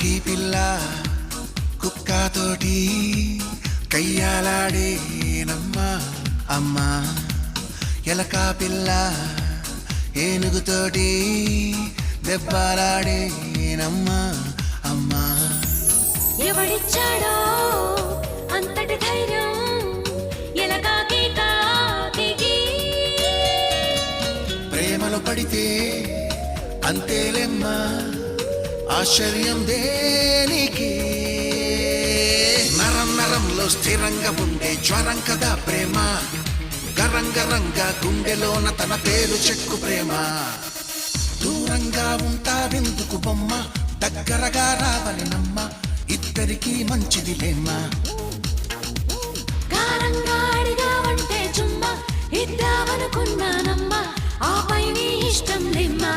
కాకి పిల్ల కుక్కతోటి కయ్యాలాడేనమ్మా అమ్మా ఎలక పిల్ల ఏనుగుతోటి దెబ్బలాడేనమ్మా అమ్మా ఎవడిచ్చాడో అంతటి ధైర్యం ఎలకాకి కాకి ప్రేమలో పడితే అంతేలేమ్మా ఆశ్చర్యం దేనికి నరం నరంలో స్థిరంగా ఉండే జ్వరం కదా ప్రేమ గరంగరంగా గుండెలోన తన పేరు చెక్కు ప్రేమ దూరంగా ఉంటావెందుకు బొమ్మ దగ్గరగా రావలెనమ్మ ఇద్దరికీ మంచిది లేమ్మా కారంగా అడిగావంటే చుమ్మా ఇద్దామనుకున్నానమ్మా ఆపై నీ ఇష్టం లేమ్మా